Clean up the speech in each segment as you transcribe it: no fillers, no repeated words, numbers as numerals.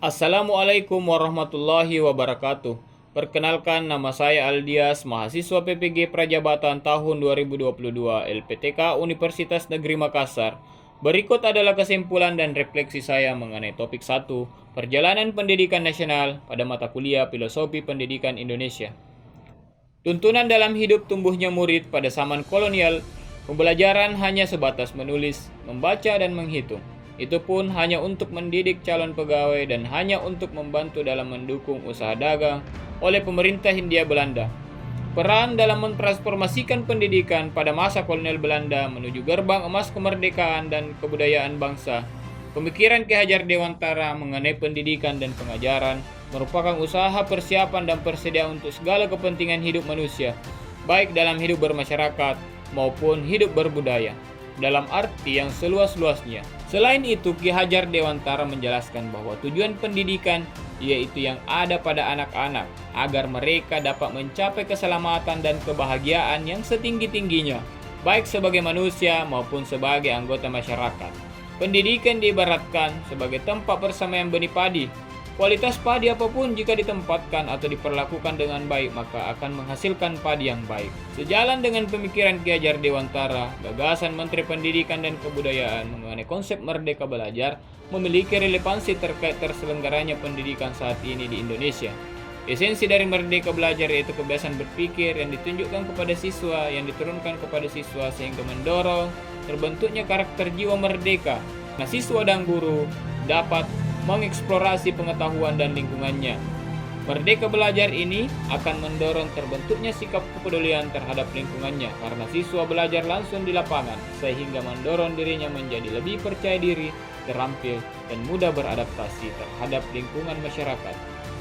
Assalamualaikum warahmatullahi wabarakatuh. Perkenalkan, nama saya Aldias, mahasiswa PPG Prajabatan tahun 2022 LPTK Universitas Negeri Makassar. Berikut adalah kesimpulan dan refleksi saya mengenai topik 1, Perjalanan Pendidikan Nasional pada mata kuliah Filosofi Pendidikan Indonesia. Tuntunan dalam hidup tumbuhnya murid pada zaman kolonial, pembelajaran hanya sebatas menulis, membaca, dan menghitung. Itu pun hanya untuk mendidik calon pegawai dan hanya untuk membantu dalam mendukung usaha dagang oleh pemerintah Hindia Belanda. Peran dalam mentransformasikan pendidikan pada masa kolonial Belanda menuju gerbang emas kemerdekaan dan kebudayaan bangsa. Pemikiran Ki Hajar Dewantara mengenai pendidikan dan pengajaran merupakan usaha persiapan dan persediaan untuk segala kepentingan hidup manusia, baik dalam hidup bermasyarakat maupun hidup berbudaya, dalam arti yang seluas-luasnya. Selain itu, Ki Hajar Dewantara menjelaskan bahwa tujuan pendidikan yaitu yang ada pada anak-anak agar mereka dapat mencapai keselamatan dan kebahagiaan yang setinggi-tingginya, baik sebagai manusia maupun sebagai anggota masyarakat. Pendidikan diibaratkan sebagai tempat persamaan benih padi. Kualitas padi apapun jika ditempatkan atau diperlakukan dengan baik maka akan menghasilkan padi yang baik. Sejalan dengan pemikiran Ki Hajar Dewantara, gagasan Menteri Pendidikan dan Kebudayaan mengenai konsep Merdeka Belajar memiliki relevansi terkait terselenggaranya pendidikan saat ini di Indonesia. Esensi dari Merdeka Belajar yaitu kebiasaan berpikir yang ditunjukkan kepada siswa, yang diturunkan kepada siswa sehingga mendorong terbentuknya karakter jiwa merdeka. Nah, siswa dan guru dapat mengeksplorasi pengetahuan dan lingkungannya. Merdeka Belajar ini akan mendorong terbentuknya sikap kepedulian terhadap lingkungannya karena siswa belajar langsung di lapangan sehingga mendorong dirinya menjadi lebih percaya diri, terampil, dan mudah beradaptasi terhadap lingkungan masyarakat.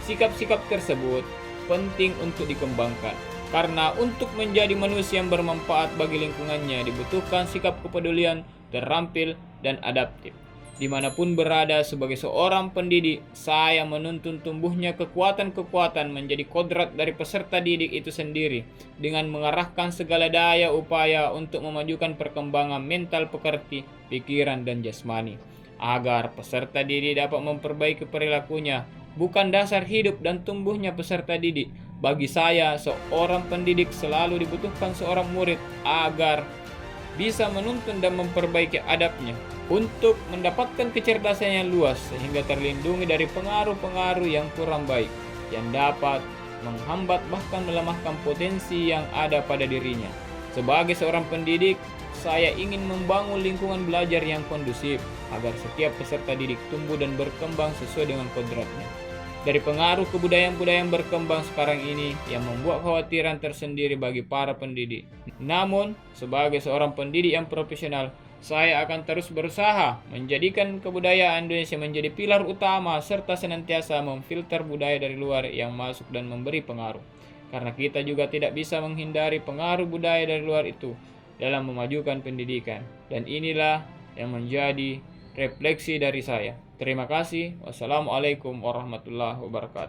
Sikap-sikap tersebut penting untuk dikembangkan karena untuk menjadi manusia yang bermanfaat bagi lingkungannya dibutuhkan sikap kepedulian, terampil, dan adaptif. Dimanapun berada sebagai seorang pendidik, saya menuntun tumbuhnya kekuatan-kekuatan menjadi kodrat dari peserta didik itu sendiri dengan mengarahkan segala daya upaya untuk memajukan perkembangan mental pekerti, pikiran, dan jasmani agar peserta didik dapat memperbaiki perilakunya, bukan dasar hidup dan tumbuhnya peserta didik. Bagi saya, seorang pendidik selalu dibutuhkan seorang murid agar bisa menuntun dan memperbaiki adabnya untuk mendapatkan kecerdasan yang luas sehingga terlindungi dari pengaruh-pengaruh yang kurang baik yang dapat menghambat bahkan melemahkan potensi yang ada pada dirinya. Sebagai seorang pendidik, saya ingin membangun lingkungan belajar yang kondusif agar setiap peserta didik tumbuh dan berkembang sesuai dengan kodratnya. Dari pengaruh kebudayaan-budayaan berkembang sekarang ini yang membuat kekhawatiran tersendiri bagi para pendidik. Namun, sebagai seorang pendidik yang profesional, saya akan terus berusaha menjadikan kebudayaan Indonesia menjadi pilar utama serta senantiasa memfilter budaya dari luar yang masuk dan memberi pengaruh. Karena kita juga tidak bisa menghindari pengaruh budaya dari luar itu dalam memajukan pendidikan. Dan inilah yang menjadi refleksi dari saya. Terima kasih. Wassalamualaikum warahmatullahi wabarakatuh.